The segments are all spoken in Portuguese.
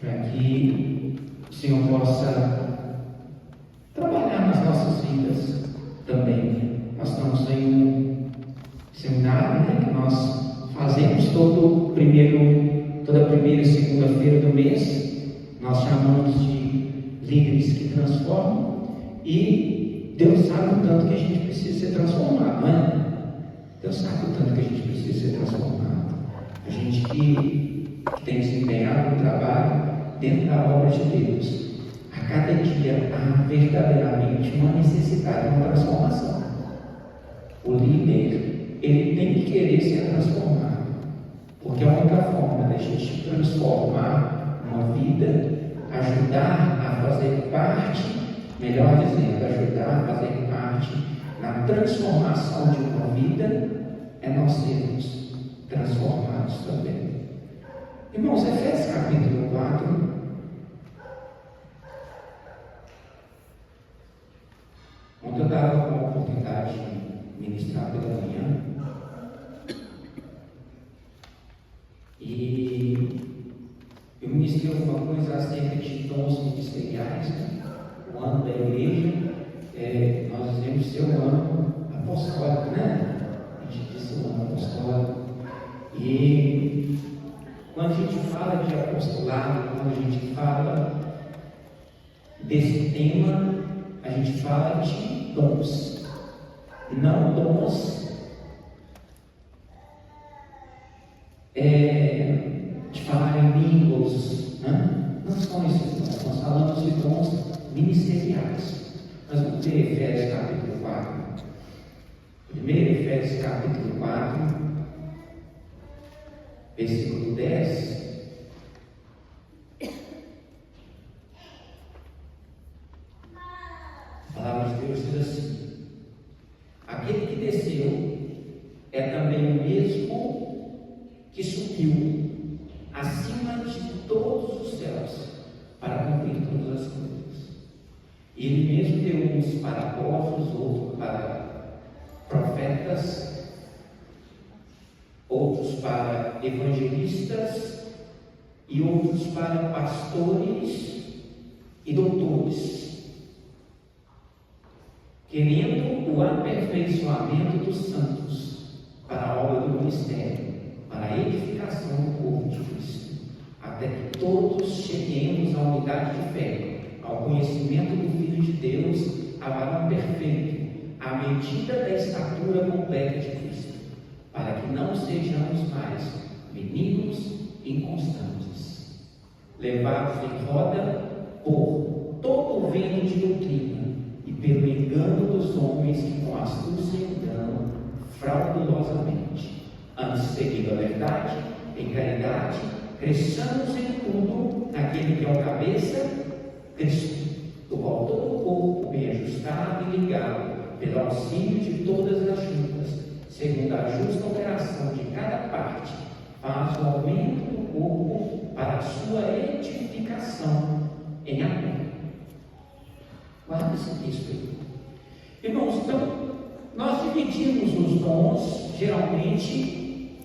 para que o Senhor possa trabalhar nas nossas vidas também. Nós estamos em um seminário, né, que nós fazemos toda primeira e segunda-feira do mês. Nós chamamos de líderes que transformam, e Deus sabe o tanto que a gente precisa ser transformado, não é? Deus sabe o tanto que a gente precisa ser transformado. A gente que tem desempenhado um trabalho dentro da obra de Deus, a cada dia há verdadeiramente uma necessidade de uma transformação. O líder, ele tem que querer ser transformado, porque a única forma da gente transformar uma vida, ajudar a fazer parte, melhor dizendo, ajudar a fazer parte na transformação de uma vida, é nós sermos transformados também. Irmãos, Efésios capítulo 4. Ontem eu estava com a oportunidade de ministrar pela manhã, e eu ministrei alguma coisa acerca de dons ministeriais, né? O ano da igreja, nós dizemos ser o ano apostólico, né? A gente diz o ano apostólico. E quando a gente fala de apostolado, quando a gente fala desse tema, a gente fala de dons, não dons de falar em línguas, né? Não são esses dons, nós falamos de dons ministeriais. Mas vamos ter Efésios capítulo 4. Primeiro Efésios capítulo 4, versículo 10. A palavra de Deus diz assim: aquele que desceu é também o mesmo que subiu acima de todos os céus para cumprir todas as coisas. E ele mesmo deu uns para apóstolos, outros para profetas, outros para evangelistas e outros para pastores e doutores, querendo o aperfeiçoamento dos santos para a obra do ministério, para a edificação do corpo de Cristo, até que todos cheguemos à unidade de fé, ao conhecimento do Filho de Deus, a varão perfeito, à medida da estatura completa de Cristo, para que não sejamos mais meninos inconstantes, levados em roda por todo o vento de doutrina e pelo engano dos homens que com astúcia enganam fraudulosamente, antes seguindo a verdade, em caridade, cresçamos em tudo naquele que é o cabeça, Cristo, do qual todo o corpo bem ajustado e ligado pelo auxílio de todas as juntas, segundo a justa operação de cada parte, faz o aumento do corpo para a sua edificação em amor. Guarda esse texto aí. Irmãos, então, nós dividimos os dons, geralmente,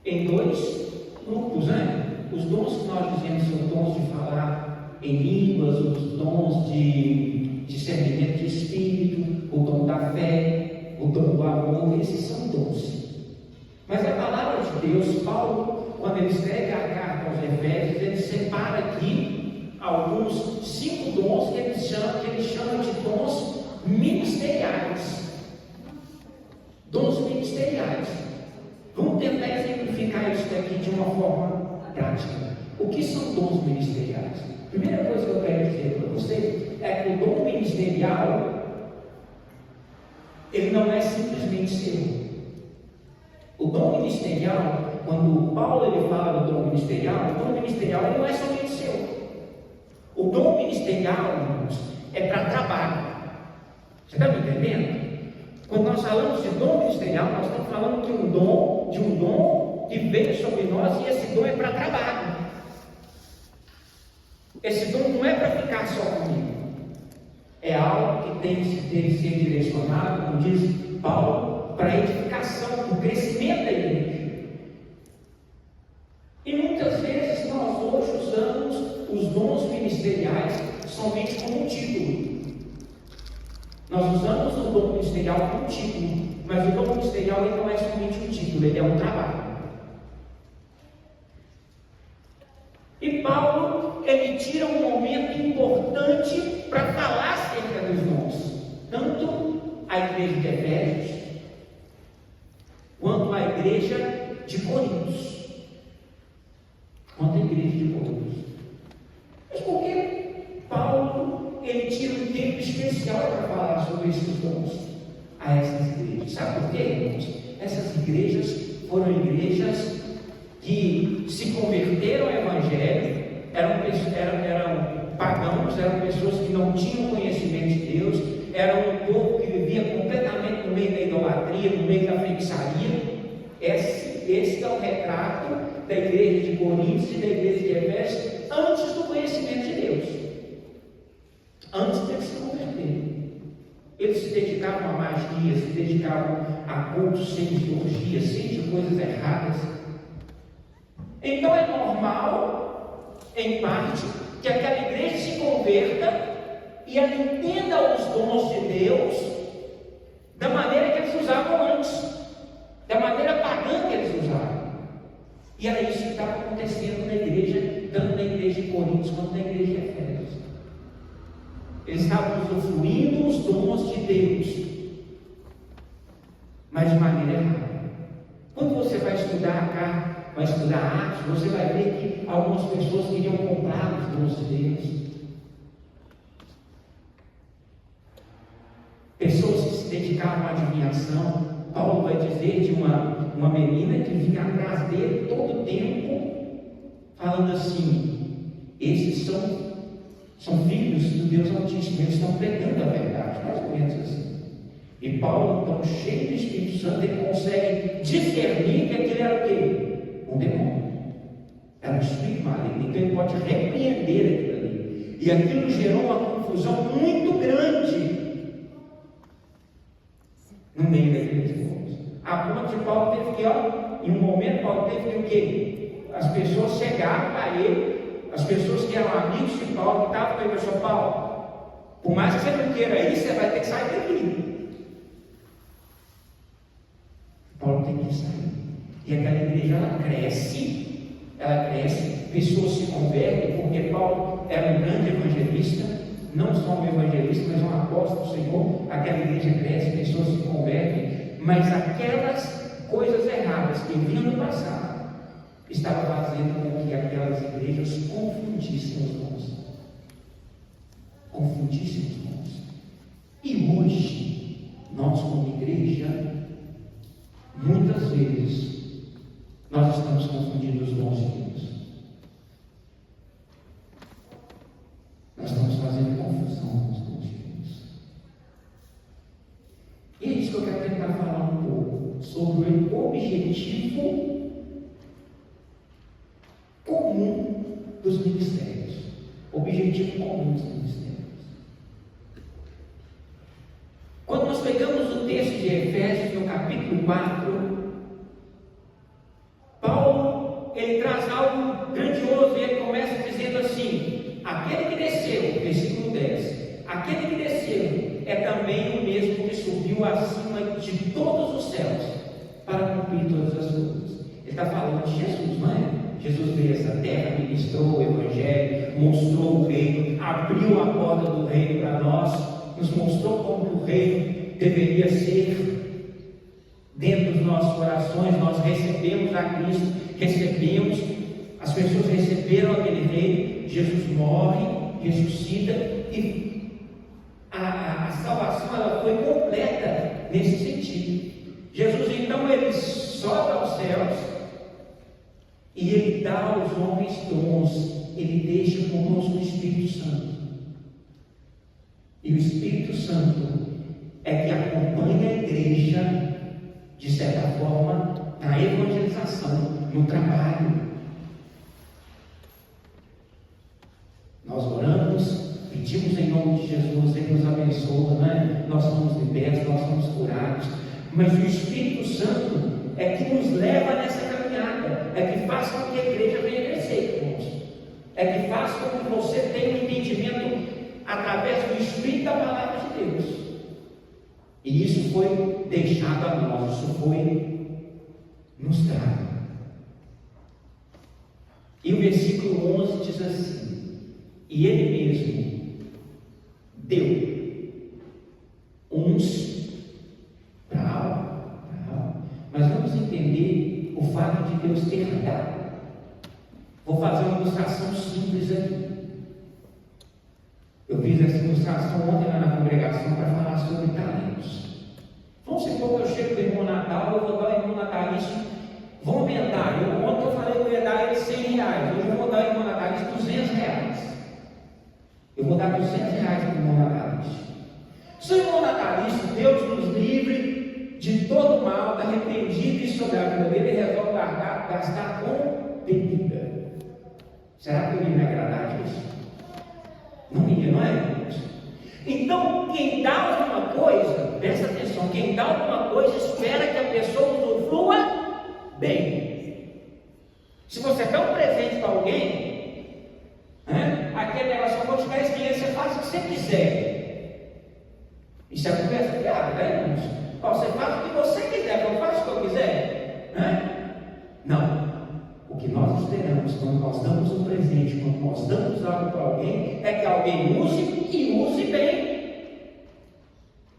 em dois grupos, né? Os dons que nós dizemos são dons de falar em línguas, os dons de discernimento de espírito, o dom da fé, o dom do amor, esses são dons. Mas a palavra de Deus, Paulo, quando ele escreve a carta aos Efésios, ele separa aqui alguns 5 dons que ele chama de dons ministeriais. Dons ministeriais. Vamos tentar exemplificar isso daqui de uma forma prática. O que são dons ministeriais? Primeira coisa que eu quero dizer para vocês é que o dom ministerial, ele não é simplesmente seu. O dom ministerial, quando Paulo ele fala do dom ministerial, o dom ministerial ele não é somente seu. O dom ministerial, irmãos, é para trabalho. Você está me entendendo? Quando nós falamos de dom ministerial, nós estamos falando de um dom que veio sobre nós, e esse dom é para trabalho. Esse dom não é para ficar só comigo. É algo que tem que ser direcionado, como diz Paulo, para a edificação, para o crescimento da igreja. E muitas vezes nós hoje usamos dons ministeriais somente como um título. Nós usamos o dom ministerial como um título, mas o dom ministerial ele não é somente um título, ele é um trabalho. E Paulo, ele tira um momento importante para falar acerca dos dons, tanto a igreja de Efésios, quanto a igreja de Corinto. Mas por que Paulo, ele tira um tempo especial para falar sobre esses dons a essas igrejas? Sabe por quê, irmãos? Essas igrejas foram igrejas que se converteram ao Evangelho, eram pagãos, eram pessoas que não tinham conhecimento de Deus, eram um povo que vivia completamente no meio da idolatria, no meio da feitiçaria. Esse é o retrato da igreja de Corinto e da igreja de Efésios antes do conhecimento de Deus, antes de se converter. Eles se dedicavam a magia, se dedicavam a cultos cheios de orgias, cheios de coisas erradas. Então é normal, em parte, que aquela igreja se converta e ela entenda os dons de Deus da maneira que eles usavam antes, da maneira pagã que eles usavam. E era isso que estava acontecendo na igreja, tanto na igreja de Corinto quanto na igreja de Efésios. Eles estavam usufruindo os dons de Deus, mas de maneira errada. Quando você vai estudar Atos, você vai ver que algumas pessoas queriam comprar os dons de Deus. Pessoas que se dedicavam à adivinhação. Paulo vai dizer de uma menina que vinha atrás dele todo o tempo, falando assim: esses são filhos do Deus Altíssimo, eles estão pregando a verdade, mais ou menos assim. E Paulo, então, cheio do Espírito Santo, ele consegue discernir que aquilo era o quê? Um demônio, era um espírito maligno. Então ele pode repreender aquilo ali, e aquilo gerou uma confusão muito grande no meio daqueles povos, a ponto de Paulo teve que, em um momento, Paulo teve que o quê? As pessoas chegaram para ele, as pessoas que eram amigos de Paulo, que estavam com ele, São Paulo, por mais que você não queira isso, você vai ter que sair daqui. Paulo tem que sair. E aquela igreja, ela cresce, pessoas se convertem, porque Paulo era um grande evangelista, não só um evangelista, mas um apóstolo do Senhor. Aquela igreja cresce, pessoas se convertem, mas aquelas coisas erradas que vinham no passado estavam fazendo com que aquelas igrejas confundissem os dons. E hoje, nós como igreja, muitas vezes, nós estamos confundindo os dons de Deus. Nós estamos fazendo confusão com os dons de Deus. E é isso que eu quero tentar falar um pouco sobre o objetivo comum dos ministérios. Objetivo comum dos ministérios. Quando nós pegamos o texto de Efésios, no capítulo 4, Paulo, ele traz algo grandioso, e ele começa dizendo assim: aquele que desceu, versículo 10, aquele que desceu é também o mesmo que subiu acima de todos os céus para cumprir todas as coisas. Ele está falando de Jesus, não é? Jesus veio a essa terra, ministrou o Evangelho, mostrou o reino, abriu a porta do reino para nós, nos mostrou como o reino deveria ser dentro dos nossos corações. Nós recebemos a Cristo, as pessoas receberam aquele reino. Jesus morre, ressuscita, e a salvação ela foi completa nesse sentido. Jesus então ele sobe aos céus e ele dá aos homens dons, ele deixa conosco o Espírito Santo. E o Espírito Santo é que acompanha a igreja, de certa forma, na evangelização, no trabalho. Nós oramos, pedimos em nome de Jesus, Ele nos abençoa, né? Nós somos libertos, nós somos curados, mas o Espírito Santo é que nos leva nessa caminhada, é que faz com que a igreja venha crescer, irmãos. é que faz com que você tenha um entendimento através do Espírito da palavra de Deus. E isso foi deixado a nós, isso foi nos dado. E o versículo 11 diz assim: e Ele mesmo deu uns para a alma. Mas vamos entender o fato de Deus ter dado. Vou fazer uma ilustração simples aqui. Eu fiz essa ilustração ontem lá na congregação para falar sobre talentos. Vamos supor que eu chego do irmão Natal, eu vou dar ao irmão natalício, vou aumentar. Ontem eu falei que eu ia dar ele R$100, hoje eu vou dar ao irmão natalício R$200. Eu vou dar R$200 para o irmão natalício. Se o irmão natalício, Deus nos livre de todo mal, está repreendido e sobre a vida dele, ele resolve gastar com bebida. Será que eu ia me agradar disso? Não ia, não é? Então, quem dá alguma coisa, presta atenção, quem dá alguma coisa espera que a pessoa usufrua bem. Se você dá um presente para alguém, aquele negócio, eu vou te dar esse dinheiro, você faz o que você quiser. Isso é conversa fiada, né, irmãos? Você faz o que você quiser, eu faço o que eu quiser. Não. O que nós esperamos quando nós damos um presente, quando nós damos algo para alguém, é que alguém use e use bem.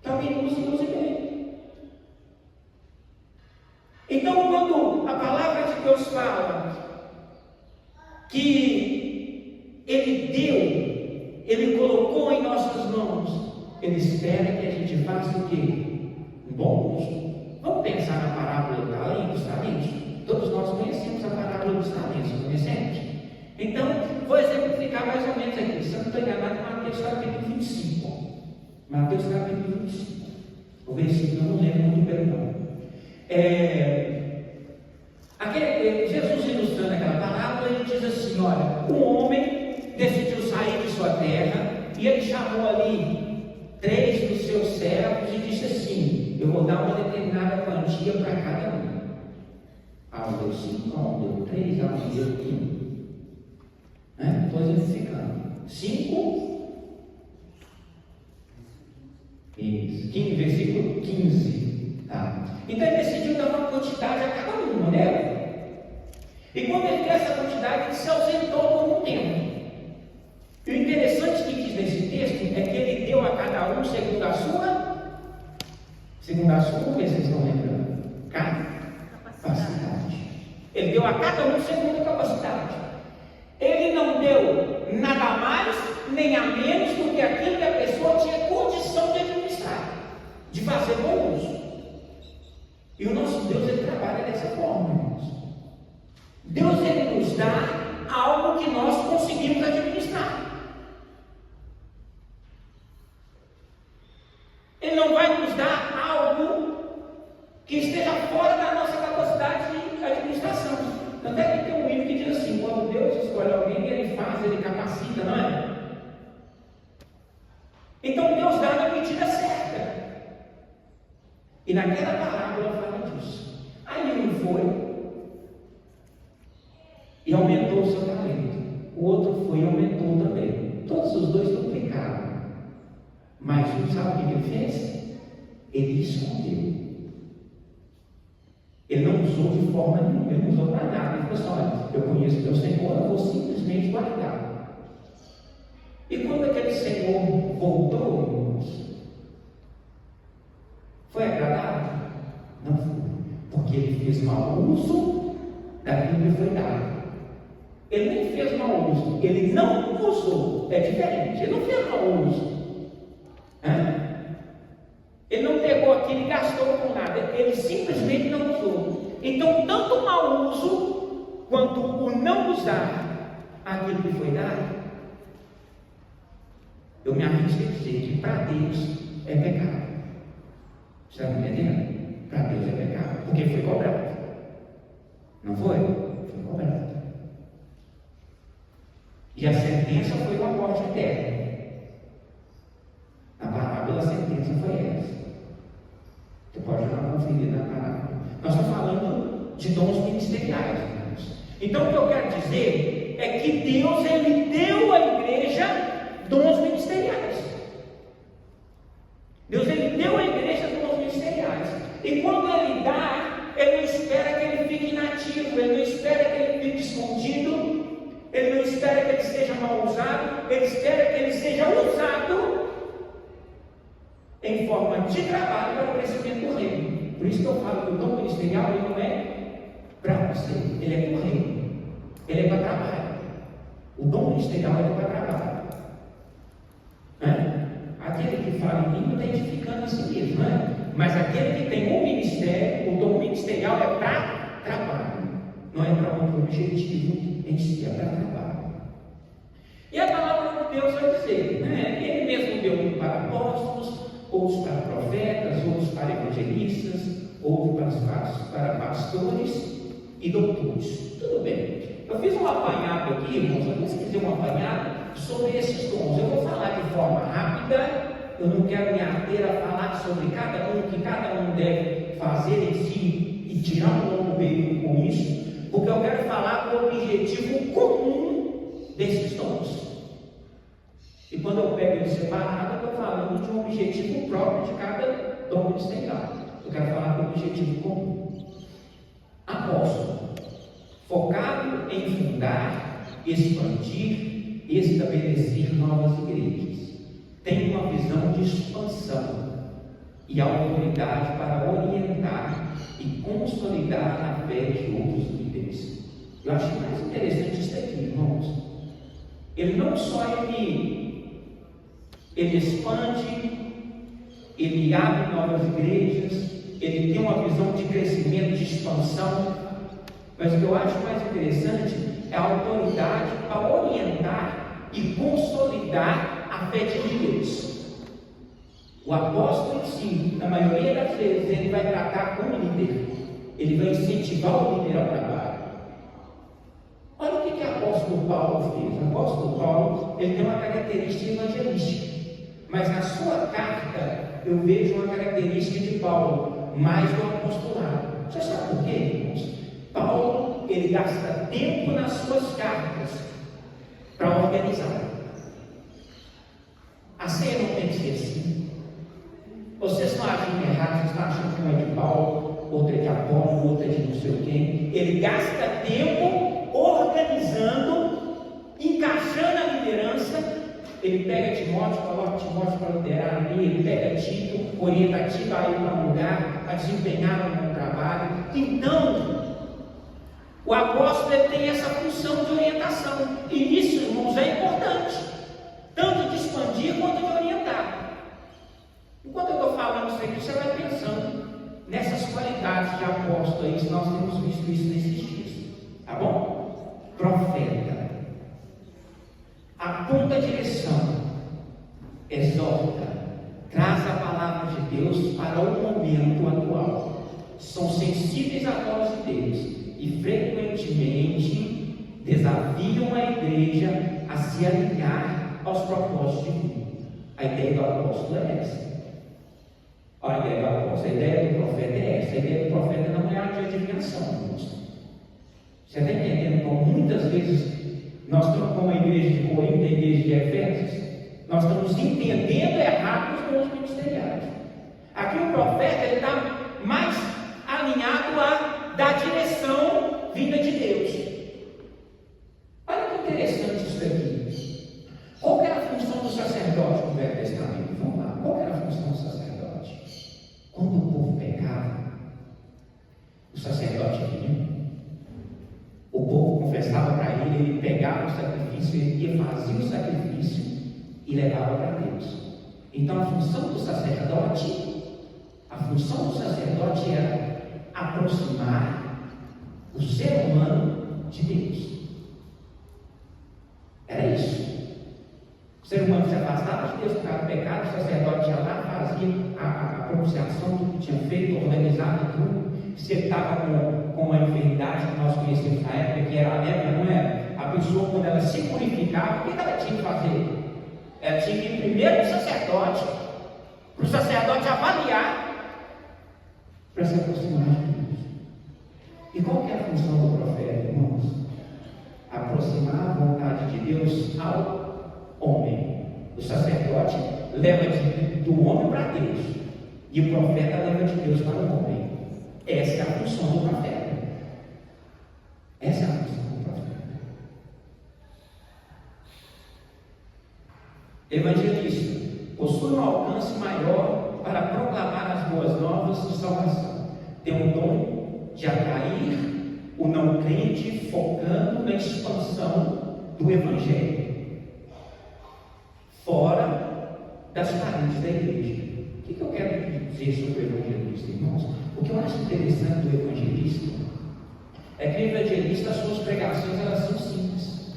Que alguém use e use bem. Então, quando a palavra de Deus fala que Ele deu, Ele colocou em nossas mãos, Ele espera que a gente faça o quê? Um bom uso. Vamos pensar na parábola dos talentos. Todos nós conhecemos a parábola dos talentos, conhecemos? Então, vou exemplificar mais ou menos aqui. Se eu não estou enganado, Mateus capítulo 25. Mateus capítulo 25. O versículo eu não lembro muito bem, não. Jesus ilustrando aquela parábola, ele diz assim: olha, um homem decidiu sair de sua terra e ele chamou ali 3 dos seus servos e disse assim: eu vou dar uma determinada quantia para cada um. A um deu 5, a um deu 3, a um deu 1. Estou exemplificando. 5, versículo 15. Tá? Então ele decidiu dar uma quantidade a cada um, né? E quando ele deu essa quantidade, ele se ausentou por um tempo. E o interessante que diz nesse texto é que ele deu a cada um segundo a sua, o que vocês estão lembrando? Capacidade. Ele deu a cada um segundo a capacidade. Ele não deu nada mais nem a menos do que aquilo que a pessoa tinha condição de administrar, de fazer bom uso. E o nosso Deus, ele trabalha dessa forma, irmãos. Deus, ele nos dá algo que nós conseguimos administrar. Ele não vai nos dar algo que esteja fora da nossa capacidade de administração. Tanto é que tem um livro que diz assim: quando Deus escolhe alguém, ele faz, ele capacita, não é? Então Deus dá na medida certa. E naquela parábola fala disso. Aí ele foi e aumentou o seu talento. O outro foi e aumentou também. Todos os dois duplicaram. Mas um, sabe o que ele fez? Ele escondeu. Ele não usou de forma nenhuma, ele não usou para nada. Ele falou assim: olha, eu conheço meu Senhor, eu vou simplesmente guardar. E quando aquele Senhor voltou, irmãos, foi agradável? Não foi, porque ele fez mau uso daquilo que foi dado. Ele nem fez mau uso, ele não usou, é diferente, ele não fez mau uso. Ele não pegou aquilo e gastou com nada, ele simplesmente não usou. Então, tanto o mau uso quanto o não usar aquilo que foi dado, eu me arrisco a dizer que para Deus é pecado. Você está me entendendo? Para Deus é pecado, porque foi cobrado. Não foi? Foi cobrado. E a sentença foi uma morte eterna. Na parábola, a sentença foi essa. Você pode dar uma conferida na parábola. Nós estamos falando de dons ministeriais, irmãos. Então, o que eu quero dizer é que Deus, Ele deu à igreja dons ministeriais. Deus, Ele deu à igreja dons ministeriais. E quando Ele dá, Ele não espera que Ele fique inativo, Ele não espera que Ele fique escondido, Ele não espera que Ele seja mal usado, Ele espera que Ele seja usado em forma de trabalho para o crescimento do reino. Por isso que eu falo que o dom ministerial ele não é para você, ele é para o reino, ele é para trabalho. O dom ministerial é para trabalho. Aquele que fala em língua está edificando a si mesmo, mas aquele que tem um ministério, o dom ministerial é para trabalho, não é para outro objetivo em si, é para trabalho. E a palavra de Deus vai dizer, Ele mesmo deu um para apóstolos, outros para profetas, outros para evangelistas, outros para pastores e doutores. Tudo bem. Eu fiz um apanhado aqui, irmãos, eu pesquisei um apanhado sobre esses dons. Eu vou falar de forma rápida, eu não quero me ater a falar sobre cada um, que cada um deve fazer em si e tirar um longo período com isso, porque eu quero falar do objetivo comum desses dons. E quando eu pego ele separado, eu estou falando de um objetivo próprio de cada dom ministerial. Eu quero falar do objetivo comum. Apóstolo, focado em fundar, expandir e estabelecer novas igrejas. Tem uma visão de expansão e autoridade para orientar e consolidar a fé de outros líderes. Eu acho mais interessante isso aqui, irmãos. Ele não só ele expande, ele abre novas igrejas, ele tem uma visão de crescimento, de expansão, mas o que eu acho mais interessante é a autoridade para orientar e consolidar a fé de líderes. O apóstolo, sim, na maioria das vezes, ele vai tratar com o líder, ele vai incentivar o líder ao trabalho. Olha o que o apóstolo Paulo fez. O apóstolo Paulo, ele tem uma característica evangelística. Mas na sua carta, eu vejo uma característica de Paulo, mais do apostolado. Você sabe por quê, irmãos? Paulo, ele gasta tempo nas suas cartas para organizar. A ceia não tem que ser assim. Vocês não acham que é errado, vocês estão achando que uma é de Paulo, outra é de Apolo, outra é de não sei o quê. Ele gasta tempo organizando, encaixando a liderança. Ele pega Timóteo, coloca Timóteo para liderar ali, ele pega Tito, orienta Tito a ir para um lugar, a desempenhar um bom trabalho. Então, o apóstolo ele tem essa função de orientação, e isso, irmãos, é importante, tanto de expandir quanto de orientar. Enquanto eu estou falando isso aqui, você vai pensando nessas qualidades de apóstolo aí, nós temos visto isso nesses dias, tá bom? Profeta. Aponta a direção, exorta, traz a palavra de Deus para o momento atual. São sensíveis à voz de Deus e frequentemente desafiam a igreja a se alinhar aos propósitos divinos. A ideia do apóstolo é essa. A ideia do apóstolo, a ideia do profeta é essa. A ideia do profeta não é a de adivinhação, irmãos. Você está entendendo como muitas vezes nós estamos, como a igreja de Corinto e a igreja de Efésios, nós estamos entendendo errado os dons ministeriais. Aqui o profeta ele está mais alinhado a dar direção vinda de Deus. Olha que interessante isso aqui. Qual era a função do sacerdote no Velho Testamento? Vamos lá. Qual era a função do sacerdote? Quando o povo pecava, o sacerdote vinha. O povo confessava para ele, ele pegava o sacrifício, ele ia fazer o sacrifício e levava para Deus. Então a função do sacerdote era aproximar o ser humano de Deus. Era isso. O ser humano se afastava de Deus por causa do pecado, o sacerdote ia lá, fazia a pronunciação do que tinha feito, organizava tudo. Se ele estava com uma enfermidade que nós conhecemos na época, que era a lepra, não era? A pessoa, quando ela se purificava, o que ela tinha que fazer? Ela tinha que ir primeiro para o sacerdote avaliar, para se aproximar de Deus. E qual que é a função do profeta, irmãos? A aproximar a vontade de Deus ao homem. O sacerdote leva do homem para Deus, e o profeta leva de Deus para o homem. Essa é a função do profeta. Essa é a função do profeta. Evangelista possui um alcance maior para proclamar as boas novas de salvação. Tem um dom de atrair o não crente, focando na expansão do Evangelho fora das paredes da igreja. O que eu quero dizer sobre o evangelista, irmãos? O que eu acho interessante do evangelista é que o evangelista, as suas pregações, elas são simples.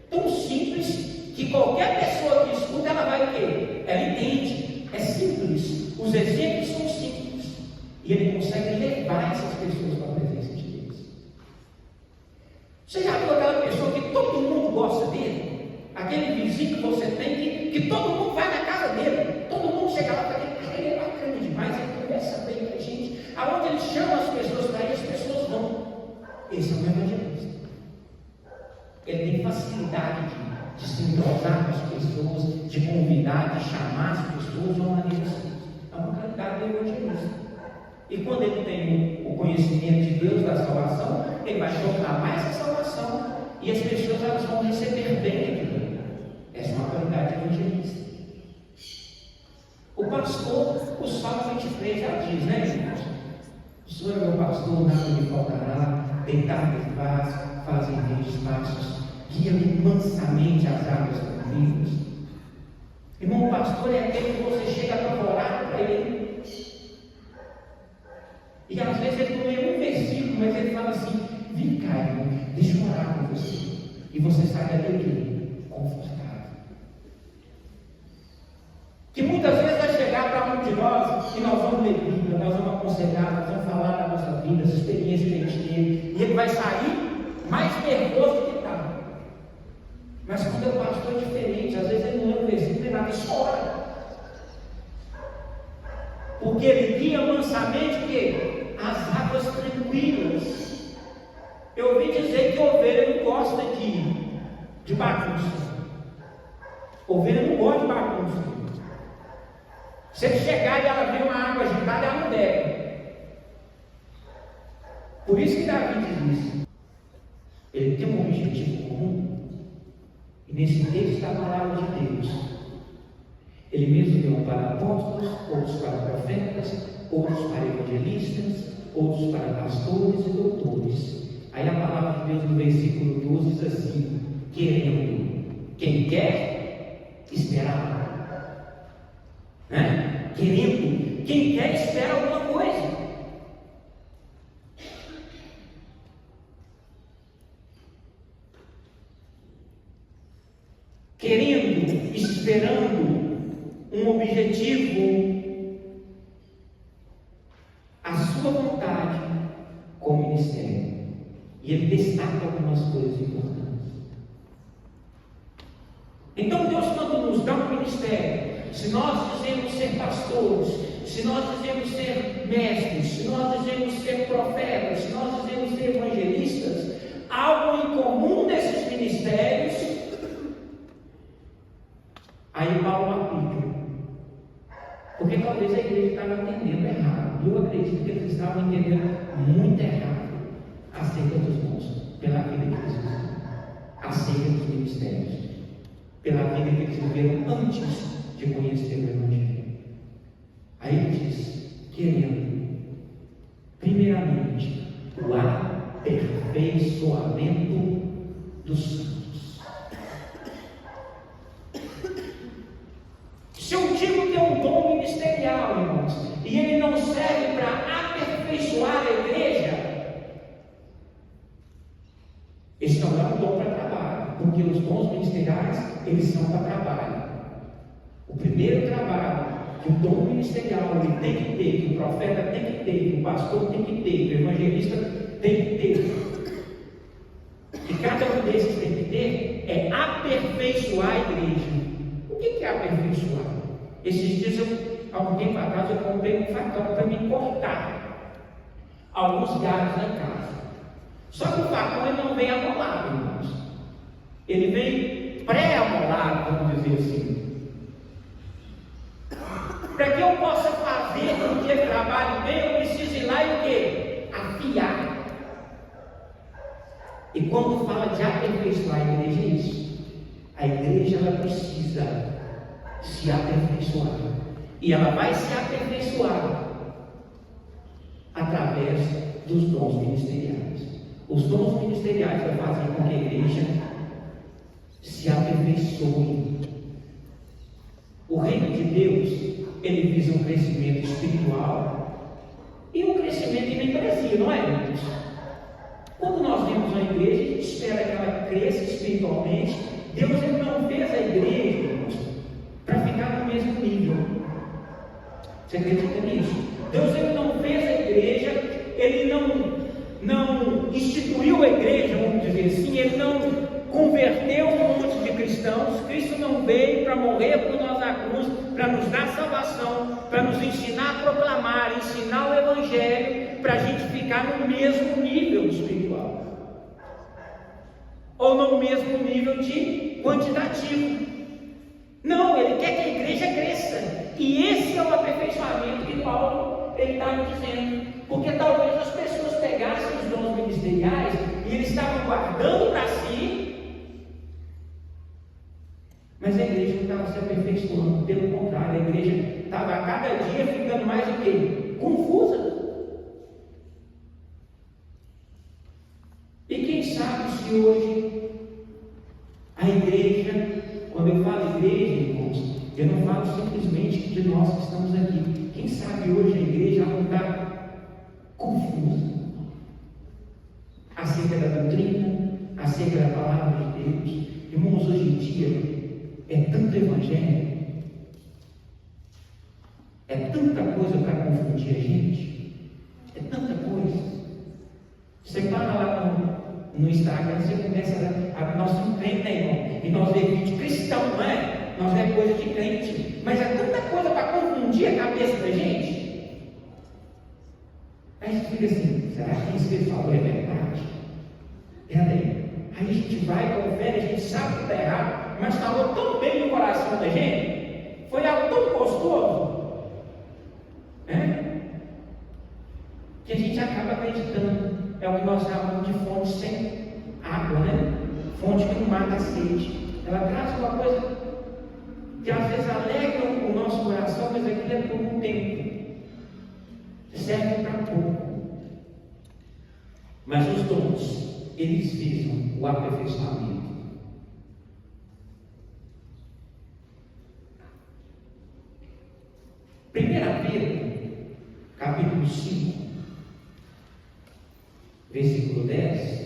Tão simples que qualquer pessoa que escuta, ela vai o quê? Ela entende. É simples. Os exemplos são simples. E ele consegue levar essas pessoas para a presença de Deus. Você já viu aquela pessoa que todo mundo gosta dele? Aquele vizinho que você tem, que todo mundo vai na casa dele, todo mundo chega lá para ele, ele é bacana demais, ele conversa bem com a gente, aonde ele chama as pessoas para ir, as pessoas vão. Esse é um evangelista. Ele tem facilidade de se entrosar com as pessoas, de convidar, de chamar as pessoas de uma maneira assim. É uma qualidade do evangelista. E quando ele tem o conhecimento de Deus da salvação, ele vai proclamar essa salvação e as pessoas elas vão receber bem aquilo. Essa é uma qualidade evangelista. O pastor, o Salmo 23 já diz, né, irmãos? O Senhor é meu pastor, nada me faltará, deitar-me em paz, fazem verdes passos, guia-me mansamente às águas tranquilas. Irmão, o pastor é aquele que você chega apavorado para ele. E às vezes ele não lê um versículo, mas ele fala assim: vem cá, irmão, deixa eu orar com você. E você sai daqui o quê? Confortável. Que muitas vezes vai chegar para um de nós e nós vamos ler Bíblia, nós vamos aconselhar, nós vamos falar da nossa vida, das experiências que a gente teve, e ele vai sair mais nervoso do que está. Mas quando é o pastor é diferente, às vezes ele não lê um versículo e nada, e chora. Porque ele guia mansamente o quê? As águas tranquilas. Eu ouvi dizer que ovelha não gosta de bagunça. Ovelha não gosta de bagunça. Se ele chegar e ela ver uma água agitada, ela não bebe. Por isso que Davi diz isso. Ele tem um objetivo comum. E nesse texto da palavra de Deus, ele mesmo deu para apóstolos, outros para profetas, outros para evangelistas, outros para pastores e doutores. Aí a palavra de Deus no versículo 12 diz assim: querendo, quem quer, esperar. Né? Querendo, quem quer, espera alguma coisa. Querendo, esperando um objetivo, a sua vontade com o ministério. E ele destaca algumas coisas importantes. Então Deus, quando nos dá um ministério, se nós dizemos ser pastores, se nós dizemos ser mestres, se nós dizemos ser profetas, se nós dizemos ser evangelistas, algo em comum desses ministérios, aí Paulo aplica. Porque talvez a igreja estava entendendo errado. E eu acredito que eles estavam entendendo muito errado acerca dos dons, pela vida que eles viveram, acerca dos ministérios, pela vida que eles viveram antes de conhecer o Evangelho. Aí ele diz: querendo, primeiramente, o aperfeiçoamento dos santos. Se eu digo que é um dom ministerial, irmãos, e ele não serve para aperfeiçoar a igreja, esse não é um dom para trabalho, porque os dons ministeriais, eles são para trabalho. O primeiro trabalho que o dom ministerial ele tem que ter, que o profeta tem que ter, que o pastor tem que ter, que o evangelista tem que ter, que cada um desses tem que ter, é aperfeiçoar a igreja. O que é aperfeiçoar? Esses dias, há um tempo atrás, eu comprei um facão para me cortar alguns galhos lá em casa. Só que o facão ele não vem amolado, irmãos. Ele vem pré-amolado, vamos dizer assim. Para que eu possa fazer com que ele trabalhe bem, eu preciso ir lá e o quê? Afiar. E quando fala de aperfeiçoar a igreja, é isso. A igreja, ela precisa se aperfeiçoar. E ela vai se aperfeiçoar através dos dons ministeriais. Os dons ministeriais vão fazer com que a igreja se aperfeiçoe. O reino de Deus, ele visa um crescimento espiritual e um crescimento em membresia, não é, irmãos? Quando nós vemos uma igreja, a gente espera que ela cresça espiritualmente. Deus, ele não fez a igreja, irmãos, para ficar no mesmo nível. Você acredita nisso? Deus, ele não fez a igreja, ele não instituiu a igreja, vamos dizer assim, ele não converteu um monte de cristãos. Cristo não veio para morrer por nós na cruz, para nos dar salvação, para nos ensinar a proclamar, ensinar o evangelho, para a gente ficar no mesmo nível espiritual, ou no mesmo nível de quantitativo. Não, ele quer que a igreja cresça, e esse é o aperfeiçoamento que Paulo está dizendo, porque talvez as pessoas pegassem os dons ministeriais e eles estavam guardando para si, mas a igreja não estava se aperfeiçoando. Pelo contrário, a igreja estava a cada dia ficando mais o quê? Confusa. E quem sabe se hoje a igreja, quando eu falo igreja, irmãos, eu não falo simplesmente de nós que estamos aqui. Quem sabe hoje a igreja não está confusa acerca da doutrina, acerca da palavra de Deus. Irmãos, hoje em dia é tanto evangelho, é tanta coisa para confundir a gente, é tanta coisa. Você para lá no Instagram, você começa a nós somos crentes, né, irmão? E nós vemos vídeo cristão, não é? Nós vemos coisa de crente, mas é tanta coisa para confundir a cabeça da gente. Aí a gente fica assim, será que isso que ele falou é verdade? Aí a gente vai, confere, a gente sabe que está errado, mas falou tão bem no coração da gente, foi algo tão gostoso, que a gente acaba acreditando. É o que nós chamamos de fonte sem água, né? Fonte que não mata a sede. Ela traz uma coisa que às vezes alegra o nosso coração, mas aquilo é por um tempo, serve para pouco. Mas os dons, eles visam o aperfeiçoamento. Primeira Pedro, capítulo 5, versículo 10.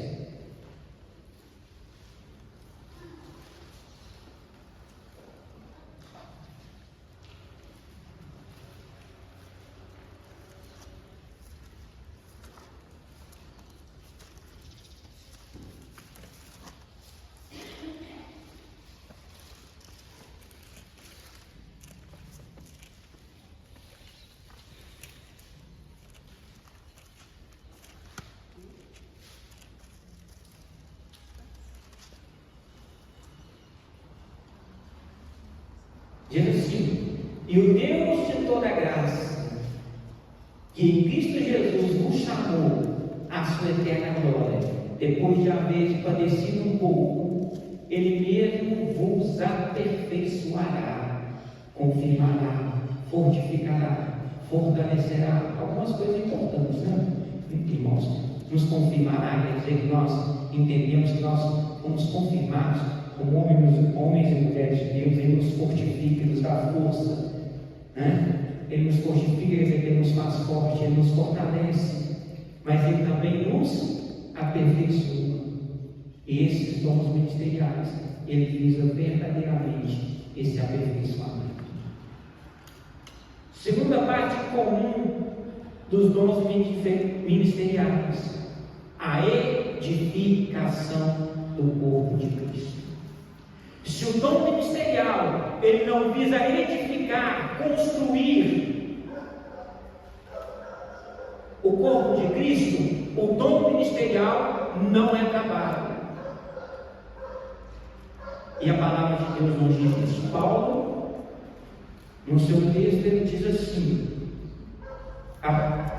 Diz assim: e o Deus de toda graça, que em Cristo Jesus nos chamou à sua eterna glória, depois de haver padecido um pouco, Ele mesmo vos aperfeiçoará, confirmará, fortificará, fortalecerá. Algumas coisas importantes, né, irmãos? Nos confirmará, quer dizer que nós entendemos que nós fomos confirmados como homens e mulheres de Deus. Ele nos fortifica, Ele nos dá força, Ele nos fortifica, quer dizer que Ele nos faz forte, Ele nos fortalece, mas Ele também nos aperfeiçoa. E esses dons ministeriais, Ele visa verdadeiramente esse aperfeiçoamento. Segunda parte comum dos dons ministeriais: a edificação do corpo de Cristo. Se o dom ministerial ele não visa edificar, construir o corpo de Cristo, o dom ministerial não é trabalho. E a palavra de Deus nos diz isso. Paulo, no seu texto, ele diz assim: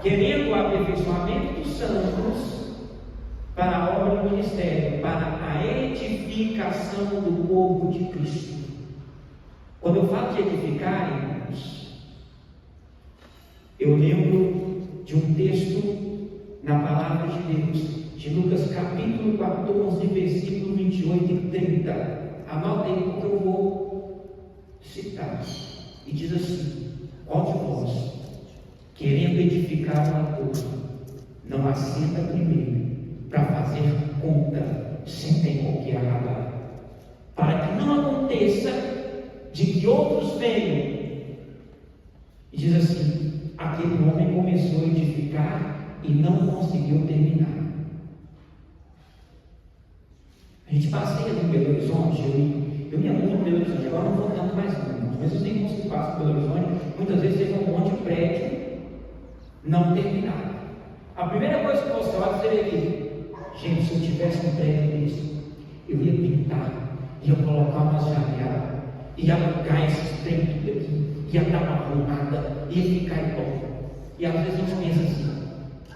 querendo o aperfeiçoamento dos santos para a obra do ministério, para a edificação do corpo de Cristo. Quando eu falo de edificar, irmãos, eu lembro de um texto na palavra de Deus, de Lucas capítulo 14, versículo 28 e 30. Anote aí porque eu vou citar. E diz assim: qual de vós, querendo edificar uma torre, não assenta primeiro para fazer conta sem ter com que acabar, para que não aconteça de que outros venham. E diz assim: aquele homem começou a edificar e não conseguiu terminar. A gente passeia no Belo Horizonte, eu ia muito no Belo Horizonte, agora não vou tanto mais não. Às vezes tem uns que passam no Belo Horizonte, muitas vezes tem um monte de prédio não terminado. A primeira coisa que você olha seria aqui: gente, se eu tivesse um prédio desse, eu ia pintar, ia colocar umas janelas, ia alugar esses prédios tudo aqui, ia dar uma arrumada, ia ficar igual. E às vezes a gente pensa assim: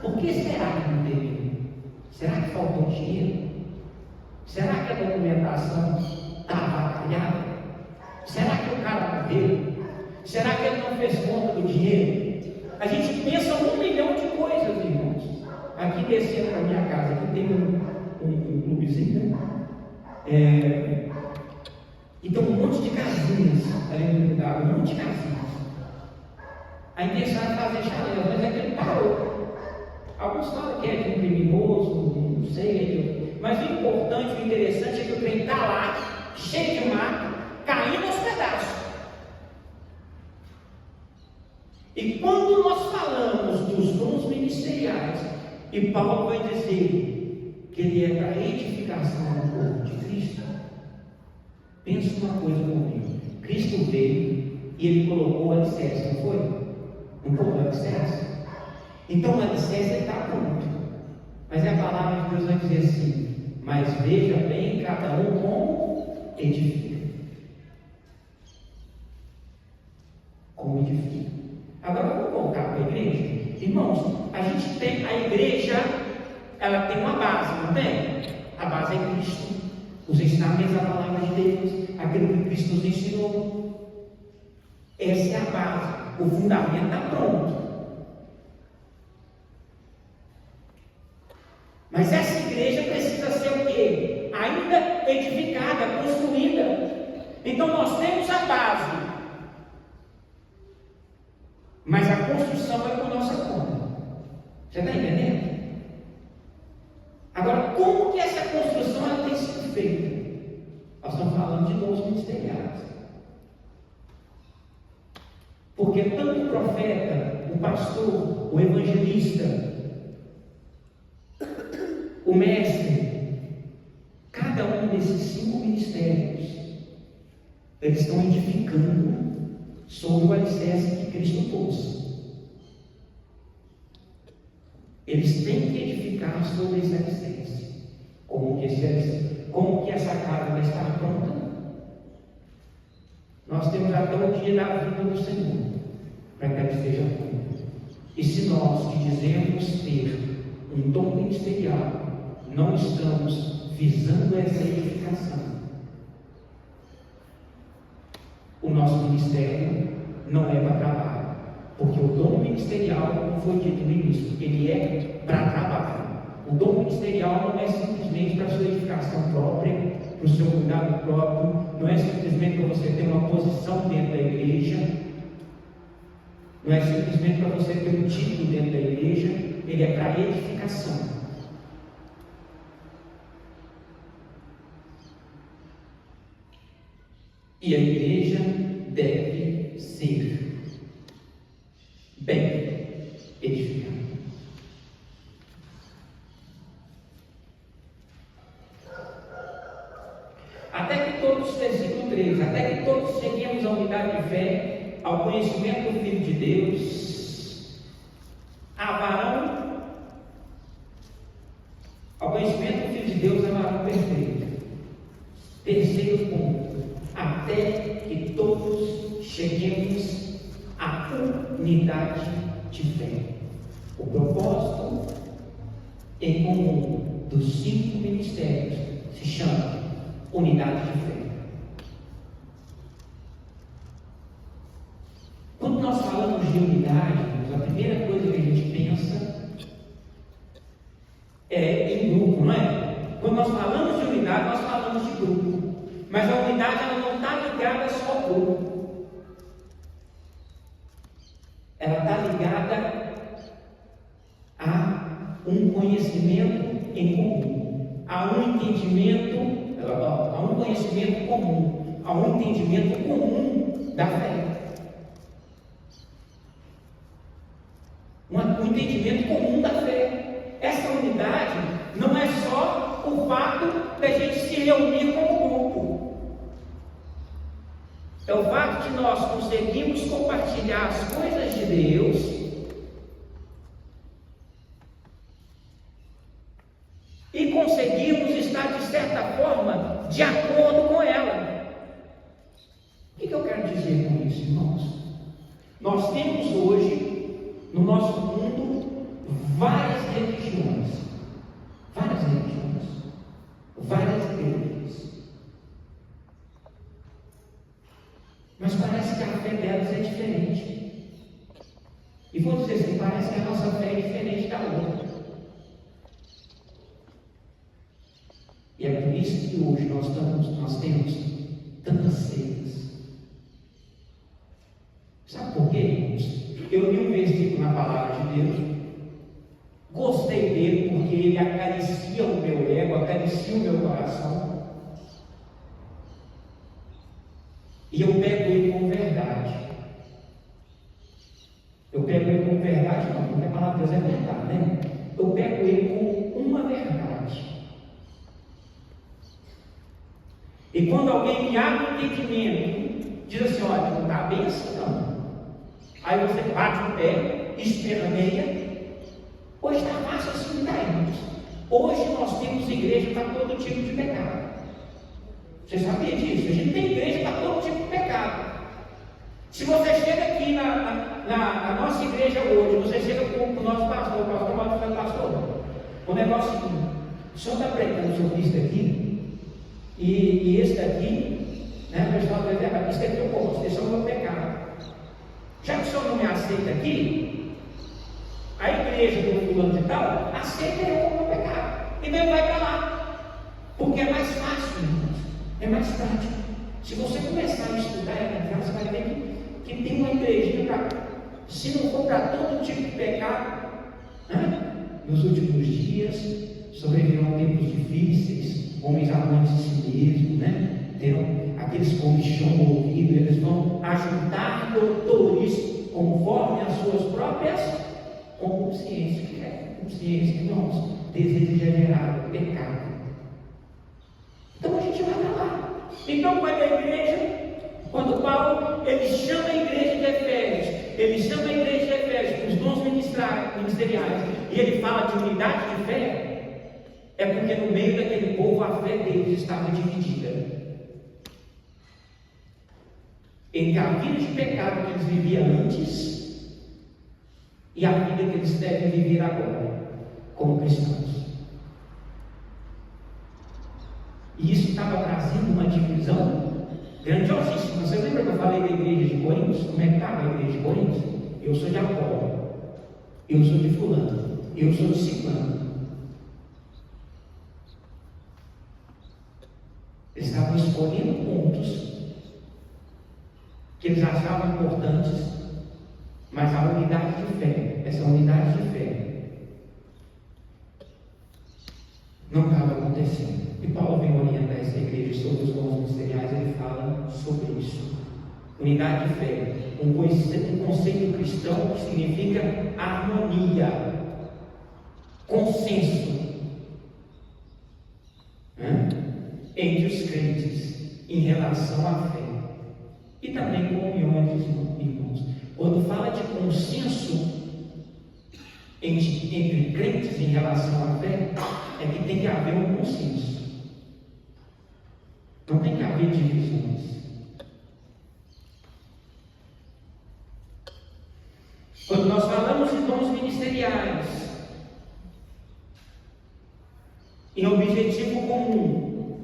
por que será que não terminou? Será que faltou dinheiro? Será que a documentação está avacalhada? Será que o cara morreu? Será que ele não fez conta do dinheiro? A gente pensa 1 milhão de coisas, irmãos. Aqui descendo para minha casa, aqui tem um clubezinho, né? Então um monte de casinhas ali no lugar, um monte de casinhas. A intenção é fazer chalé, mas é que ele parou. Alguns falam que é de um criminoso, não sei, mas o importante, o interessante é que o trem está lá, cheio de mato, caindo aos pedaços. E quando nós falamos dos dons ministeriais, e Paulo vai dizer que ele é para a edificação do corpo de Cristo, pensa uma coisa comigo: Cristo veio e ele colocou o alicerce, não foi? Não colocou o alicerce? Então o alicerce está pronto. Mas a palavra de Deus vai dizer assim: mas veja bem cada um como edifica. Como edifica. Agora vamos voltar para a igreja. Irmãos, a gente tem a igreja, ela tem uma base, não tem? A base é Cristo, os ensinamentos da palavra de Deus, aquilo que Cristo nos ensinou. Essa é a base, o fundamento está pronto. Mas essa igreja precisa ser o quê? Ainda edificada, construída. Então nós temos a base, mas a construção é por nossa conta. Você está entendendo? Agora, como que essa construção ela tem sido feita? Nós estamos falando de dons ministeriais. Porque tanto o profeta, o pastor, o evangelista, o mestre, cada um desses 5 ministérios, eles estão edificando sobre o alicerce que Cristo pôs. Eles têm que edificar sobre esse alicerce. Como que essa casa vai estar pronta? Nós temos até o dia da vida do Senhor, para que ela esteja pronta. E se nós que dizemos ter um dom ministerial, não estamos visando essa edificação, o nosso ministério não é para trabalho, porque o dom ministerial, como foi dito no início, ele é para trabalho. O dom ministerial não é simplesmente para a sua edificação própria, para o seu cuidado próprio, não é simplesmente para você ter uma posição dentro da igreja, não é simplesmente para você ter um título dentro da igreja, ele é para edificação. E a igreja deve ser bem edificada. Até que todos, versículo 13, até que todos cheguemos à unidade de fé, ao conhecimento do Filho de Deus, a varão, ao conhecimento do Filho de Deus, a varão perfeito. Terceiro ponto: cheguemos à unidade de fé. O propósito em comum dos 5 ministérios se chama unidade de fé. Quando nós falamos de unidade, a primeira coisa que a gente pensa é em grupo, não é? Quando nós falamos de unidade, nós falamos de grupo. Mas a unidade ela não está ligada só ao grupo. Ela está ligada a um conhecimento em comum, a um entendimento, a um conhecimento comum, a um entendimento comum da fé. Um entendimento comum da fé. Essa unidade não é só o fato da gente se reunir como grupo. É o fato de nós conseguirmos compartilhar as coisas de Deus e conseguirmos estar, de certa forma, de acordo com ela. O que eu quero dizer com isso, irmãos? Nós temos hoje no nosso mundo várias religiões, várias igrejas, mas parece que a fé delas é diferente. E vou dizer assim, parece que a nossa fé é diferente da outra. E é por isso que hoje nós temos tantas seitas. Sabe por quê, irmãos? Eu li um versículo na palavra de Deus, gostei dele porque ele acaricia o meu ego, acaricia o meu coração, e eu pego ele com verdade. Eu pego ele com verdade, não, porque a palavra de Deus é verdade, né? Eu pego ele com uma verdade. E quando alguém me abre o entendimento, diz assim: olha, não está bem assim não. Aí você bate o pé, esperneia. Hoje está fácil assim, tá, irmãos? Hoje nós temos igreja para todo tipo de pecado. Você sabia disso? A gente tem igreja para todo tipo de pecado. Se você chega aqui na nossa igreja hoje, você chega com o nosso pastor, o pastor Mauro fala: pastor, o negócio é o seguinte, o senhor está pregando sobre isso daqui, e esse daqui, né, o pessoal vai dizer: isso daqui eu posso, esse é o meu pecado. Já que o senhor não me aceita aqui, a igreja do fulano de tal aceita eu como pecado. E daí vai para lá. Porque é mais fácil, irmãos. É mais prático. Se você começar a estudar e analisar, você vai ver que tem uma igrejinha para, se não for para todo tipo de pecado, né? Nos últimos dias sobreviveram tempos difíceis, homens amantes de si mesmos, né? Terão aqueles comichão no ouvido, eles vão ajudar doutores conforme as suas próprias consciências, que é consciência, irmãos, desejo exagerado, pecado. Então a gente vai para lá. Então vai para a igreja, quando Paulo, ele chama a igreja de Efésios, os dons ministeriais, e ele fala de unidade de fé, é porque no meio daquele povo a fé deles estava dividida. Entre a vida de pecado que eles viviam antes e a vida que eles devem viver agora, como cristãos. E isso estava trazendo uma divisão grandiosíssima. Você lembra que eu falei da igreja de Coríntios? Como é que estava a igreja de Coríntios? Eu sou de Apolo, eu sou de fulano, eu sou de ciclano. Eles estavam escolhendo pontos que eles achavam importantes, mas a unidade de fé, essa unidade de fé, não estava acontecendo. E Paulo vem orientar essa igreja sobre os dons ministeriais, ele fala sobre isso. Unidade de fé, um conceito cristão que significa harmonia, consenso, entre os crentes em relação à fé. E também comunhão entre os irmãos. Quando fala de consenso entre crentes em relação à fé, é que tem que haver um consenso. Não tem que haver divisões. Quando nós falamos de dons ministeriais, em objetivo comum,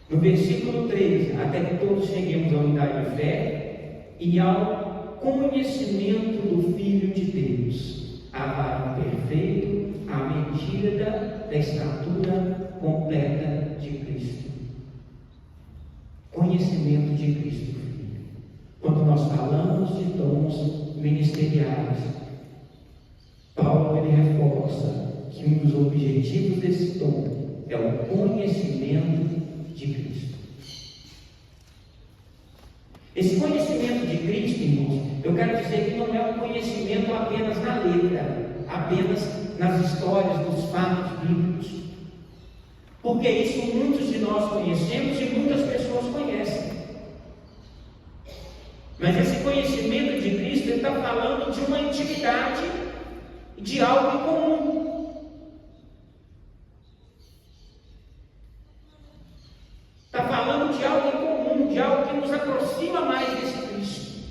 no versículo 13, até que todos cheguemos à unidade de fé e ao conhecimento do Filho de Deus, a varão perfeito, à medida da estatura completa de Cristo. Conhecimento de Cristo. Quando nós falamos de dons ministeriais, Paulo ele reforça que um dos objetivos desse dom é o conhecimento de Cristo. Esse conhecimento de Cristo, irmãos, eu quero dizer que não é um conhecimento apenas na letra, apenas nas histórias, dos fatos bíblicos. Porque isso muitos de nós conhecemos e muitas pessoas conhecem. Mas esse conhecimento de Cristo está falando de uma intimidade, de algo em comum. Está falando de algo em comum, de algo que nos aproxima mais desse Cristo.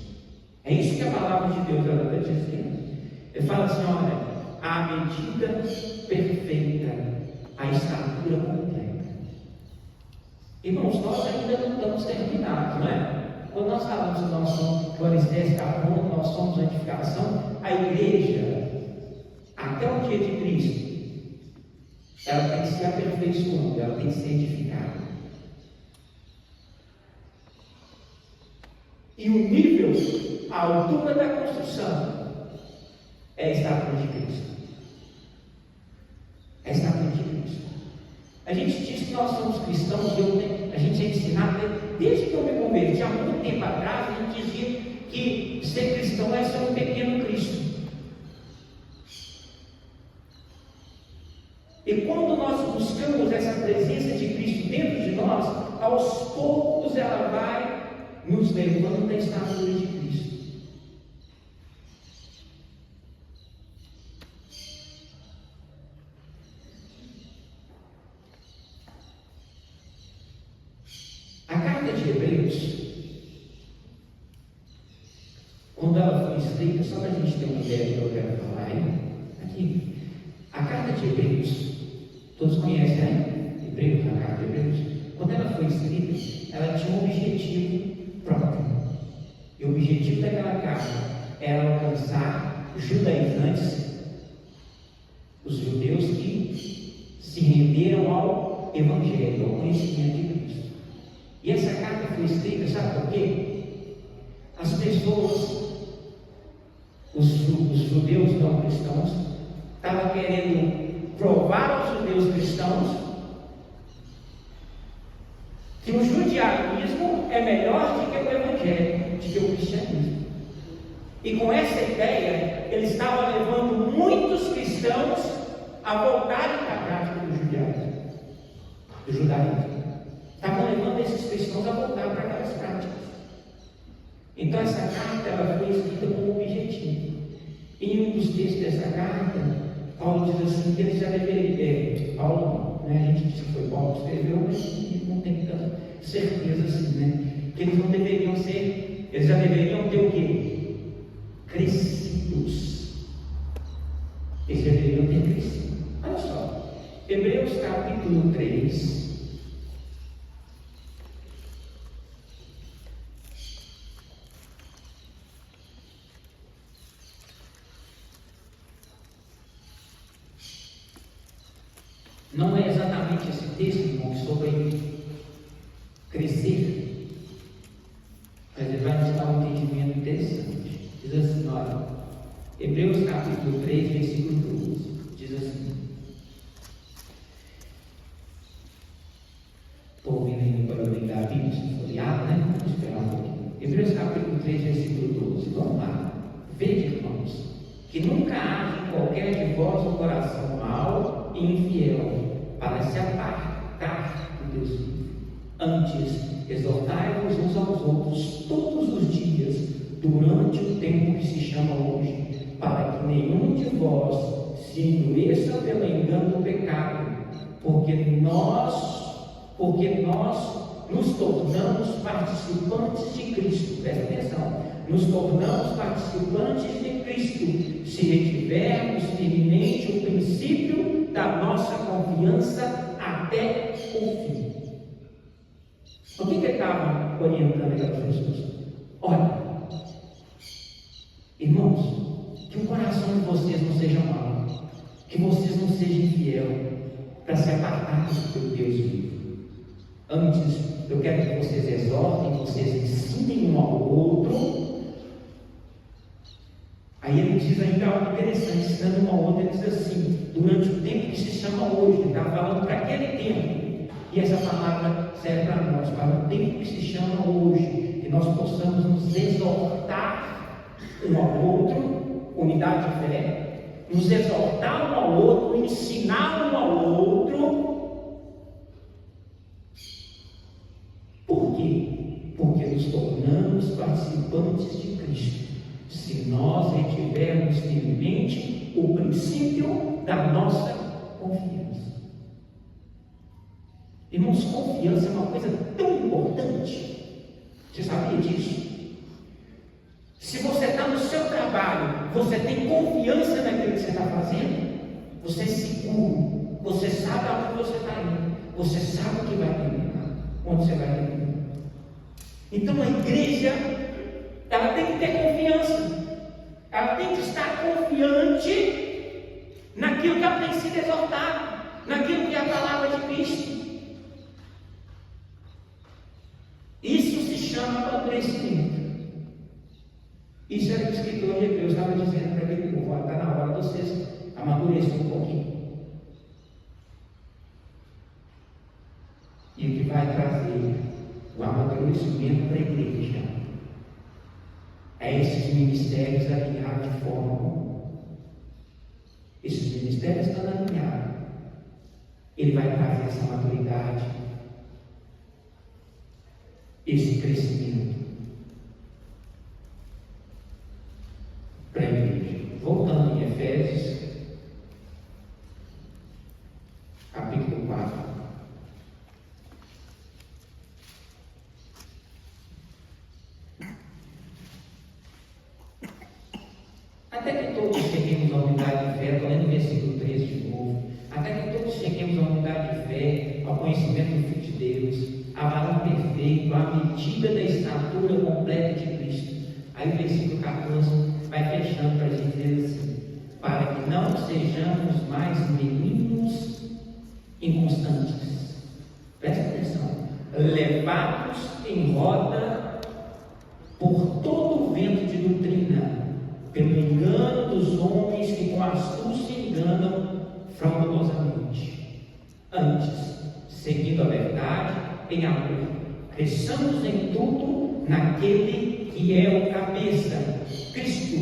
É isso que a palavra de Deus está dizendo. Ele fala assim: olha, a medida perfeita, a estatura completa. Irmãos, nós ainda não estamos terminados, não é? Quando nós falamos que nós somos Florestes Carbono, nós somos santificação, a igreja, até o dia de Cristo, ela tem que se aperfeiçoando, ela tem que ser edificada. E o nível, a altura da construção é a estatura de Cristo. É a estatura de Cristo. A gente diz que nós somos cristãos, a gente é ensinado, desde que eu me converti, há muito tempo atrás, a gente dizia que ser cristão é ser um pequeno Cristo. E quando nós buscamos essa presença de Cristo dentro de nós, aos poucos ela vai nos levando à estatura de Cristo. A carta de Hebreus, quando ela foi escrita, só para a gente ter uma ideia do que eu quero falar aqui, a carta de Hebreus, todos conhecem, né? Hebreus, a carta de Hebreus. Quando ela foi escrita, ela tinha um objetivo próprio. E o objetivo daquela carta era alcançar os judaizantes, os judeus que se renderam ao Evangelho, ao conhecimento de Cristo. E essa carta foi escrita, sabe por quê? As pessoas, os judeus não cristãos, estavam querendo provar aos judeus cristãos que o judaísmo é melhor do que o evangelho, do que o cristianismo. E com essa ideia, ele estava levando muitos cristãos a voltarem para a prática do judaísmo. Estavam levando esses cristãos a voltar para aquelas práticas. Então essa carta ela foi escrita com um objetivo. Em um dos textos dessa carta, Paulo diz assim que eles já deveriam, Paulo, né, a gente diz que foi Paulo que escreveu, mas não tem tanta certeza assim, né? Que eles não deveriam ser, eles já deveriam ter o quê? Crescidos. Eles deveriam ter crescido. Olha só, Hebreus capítulo 3. Não é exatamente esse texto, irmão, sobre crescer, mas ele vai nos dar um entendimento interessante. Diz assim, olha, Hebreus capítulo 3, versículo 12, diz assim, estou ouvindo ainda para eu ligar a Bíblia, se folheado, né? Vamos esperar um pouquinho. Hebreus capítulo 3, versículo 12, vamos lá. Veja, irmãos, que nunca haja em qualquer de vós um coração mau e infiel, para se apartar do Deus vivo. Antes, exortai-vos uns aos outros todos os dias, durante o tempo que se chama hoje, para que nenhum de vós se endureça pelo engano do pecado, porque nós nos tornamos participantes de Cristo. Presta atenção, nos tornamos participantes de Cristo, se retivermos firmemente o princípio da nossa confiança até o fim. O que ele estava orientando aquelas pessoas? Olha, irmãos, que o coração de vocês não seja mau, que vocês não sejam infiel para se apartar do Deus vivo. Antes, eu quero que vocês exortem, vocês ensinem um ao outro. Aí ele diz ainda algo interessante, ensinando um ao outro, ele diz assim, durante o tempo que se chama hoje, ele está falando para aquele tempo, e essa palavra serve para nós, para o tempo que se chama hoje, que nós possamos nos exortar um ao outro, unidade de fé, nos exortar um ao outro, ensinar um ao outro. Por quê? Porque nos tornamos participantes de Cristo, se nós retivermos firmemente o princípio da nossa confiança. Irmãos, confiança é uma coisa tão importante. Você sabia disso? Se você está no seu trabalho, você tem confiança naquilo que você está fazendo, você é seguro, você sabe aonde você está indo, você sabe o que vai terminar, onde você vai terminar. Então a igreja, ela tem que ter confiança, ela tem que estar confiante naquilo que ela tem sido exortada, naquilo que é a palavra de Cristo. Isso se chama amadurecimento. Isso era o que o escritor de Hebreus estava dizendo para aquele povo: está na hora de vocês amadurecerem um pouquinho. E o que vai trazer o amadurecimento para a igreja é esses ministérios alinhados de forma comum. Esses ministérios estão alinhados. Ele vai trazer essa maturidade, esse crescimento para a igreja. Voltando em Efésios, capítulo 4. Até que todos cheguemos à unidade de fé, estou lendo o versículo 13 de novo. Até que todos cheguemos à unidade de fé, ao conhecimento do Filho de Deus, a varão perfeito, à medida da estatura completa de Cristo. Aí o versículo 14 vai fechando para a gente dizer assim: para que não sejamos mais meninos inconstantes. Presta atenção. Levados em roda por todo o vento de doutrina, pelo engano dos homens que com astúcia enganam fraudulosamente. Antes, seguindo a verdade, em amor, cresçamos em tudo naquele que é o cabeça, Cristo,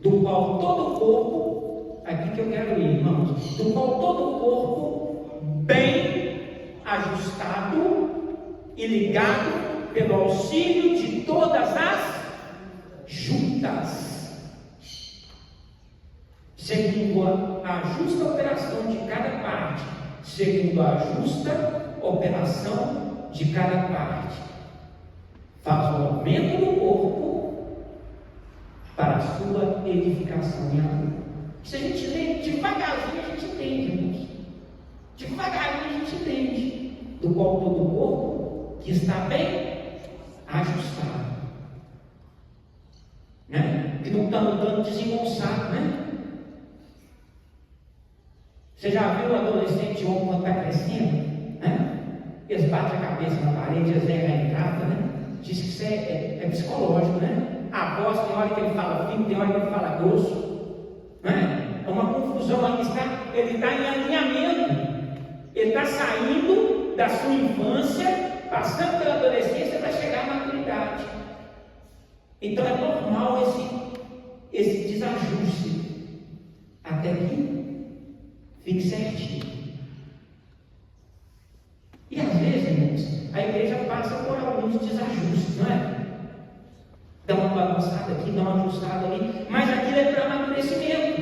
do qual todo o corpo, aqui que eu quero ir, irmãos, do qual todo o corpo, bem ajustado e ligado pelo auxílio de todas as juntas, segundo a justa operação de cada parte, segundo a justa operação de cada parte, faz o aumento do corpo para a sua edificação em amor. Se a gente lê devagarzinho, a gente entende, irmãos. Devagarinho a gente entende. Do qual todo o corpo que está bem ajustado, né? Que não está andando desengonçado, né? Você já viu o adolescente homem quando está crescendo, né? Eles batem a cabeça na parede, eles erram em casa, né? Diz que isso é psicológico, né? A voz, tem hora que ele fala fino, tem hora que ele fala grosso, né? É uma confusão, ele está em alinhamento, ele está saindo da sua infância, passando pela adolescência para chegar à maturidade. Então é normal esse desajuste, até que fique certinho. E às vezes, irmãos, a igreja passa por alguns desajustes, não é? Dá uma bagunçada aqui, dá uma ajustada ali, mas aquilo é para amadurecimento.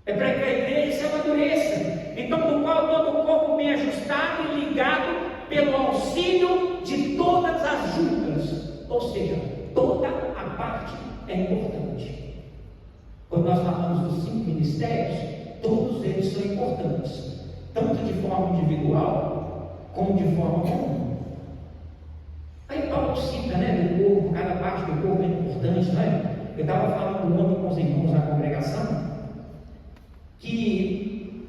É para que a igreja se amadureça. Então, do qual todo o corpo bem ajustado e ligado pelo auxílio de todas as juntas, ou seja, toda a parte é importante. Quando nós falamos dos 5 ministérios, todos eles são importantes, tanto de forma individual, como de forma comum. Aí Paulo cita, do corpo, cada parte do corpo é importante, não é? Eu estava falando ontem com os irmãos na congregação, que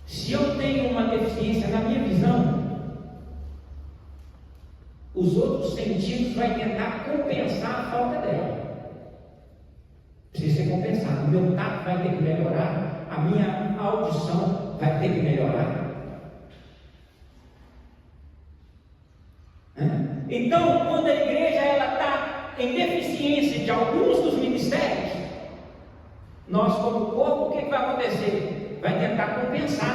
se eu tenho uma deficiência na minha visão, os outros sentidos vão tentar compensar a falta dela. Precisa ser compensado. O meu tato vai ter que melhorar, a minha audição vai ter que melhorar. Então, quando a igreja está em deficiência de alguns dos ministérios, nós como corpo, o que vai acontecer? Vai tentar compensar,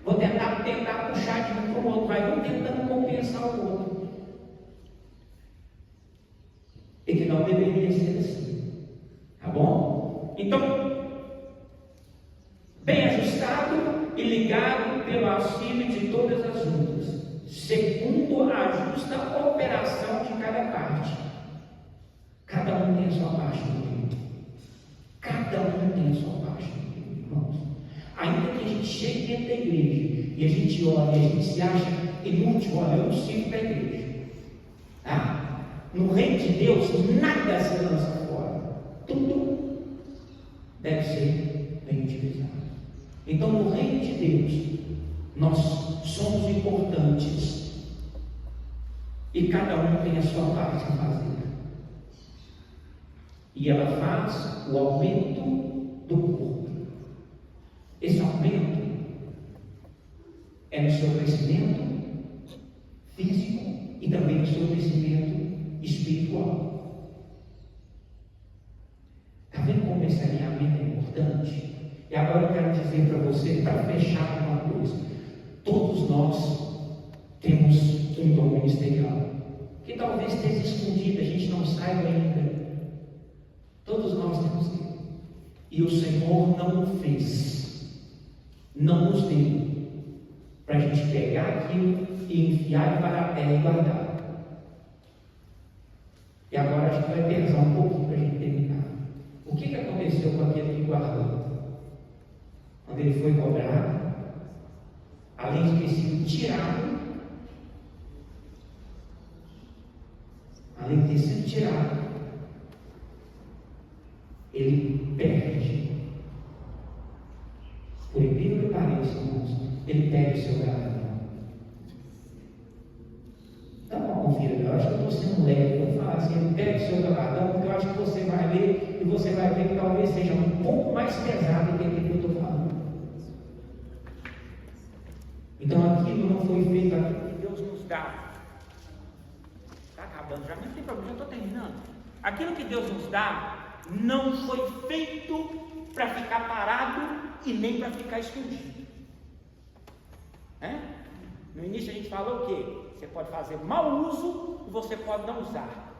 Vou tentar puxar de um para o outro, vamos tentando compensar o outro. E que não deveria ser assim, tá bom? Então, bem ajustado e ligado pelo auxílio de todas as juntas, segundo a justa operação de cada parte. Cada um tem a sua parte no meio. Cada um tem a sua parte no meio, irmãos. Ainda que a gente chegue dentro da igreja e a gente olha e a gente se acha inútil, olha, eu não sirvo para a igreja. Tá? No reino de Deus, nada se lança fora. Tudo deve ser bem utilizado. Então, no reino de Deus, nós somos importantes e cada um tem a sua parte a fazer. E ela faz o aumento do corpo. Esse aumento é no seu crescimento físico e também no seu crescimento espiritual. Está vendo como esse alinhamento é importante? E agora eu quero dizer para você, para fechar uma coisa: todos nós temos um dom ministerial, que talvez esteja escondido, a gente não saiba ainda. Todos nós temos ele. E o Senhor não o fez, não nos deu, para a gente pegar aquilo e enfiar para a terra e guardar. E agora a gente vai pensar um pouquinho para a gente terminar. O que aconteceu com aquele que guardou? Quando ele foi cobrado, além de ter sido tirado, ele perde. Por incrível que pareça, irmãos, ele perde o seu galardão. Dá uma conferida, eu acho que eu estou sendo leve. Eu vou falar assim, ele perde o seu galardão, porque eu acho que você vai ler e você vai ver que talvez seja um pouco mais pesado do que aquilo que eu estou falando. Então aquilo não foi feito, aquilo que Deus nos dá. Está acabando já, mas não tem problema, já estou terminando. Aquilo que Deus nos dá não foi feito para ficar parado e nem para ficar escondido. No início a gente falou o quê? Você pode fazer mau uso e você pode não usar.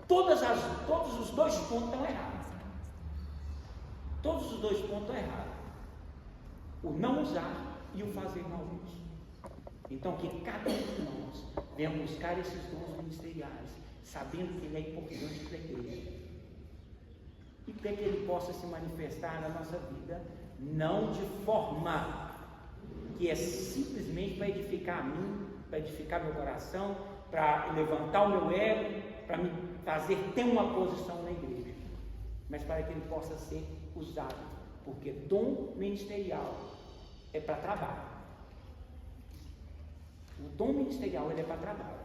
Todos os dois pontos estão errados. Todos os dois pontos estão errados. O não usar e o fazer mau uso. Então que cada um de nós venha buscar esses dons ministeriais, sabendo que ele é importante para a igreja. E para que ele possa se manifestar na nossa vida, não de forma que é simplesmente para edificar a mim, para edificar meu coração, para levantar o meu ego, para me fazer ter uma posição na igreja, mas para que ele possa ser usado, porque dom ministerial é para trabalho. O dom ministerial ele é para trabalho.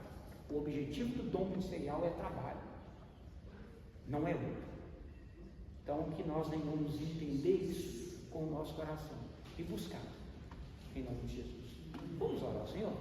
O objetivo do dom ministerial é trabalho, não é outro. Então, que nós venhamos entender isso com o nosso coração e buscar, em nome de Jesus. Vamos orar ao Senhor.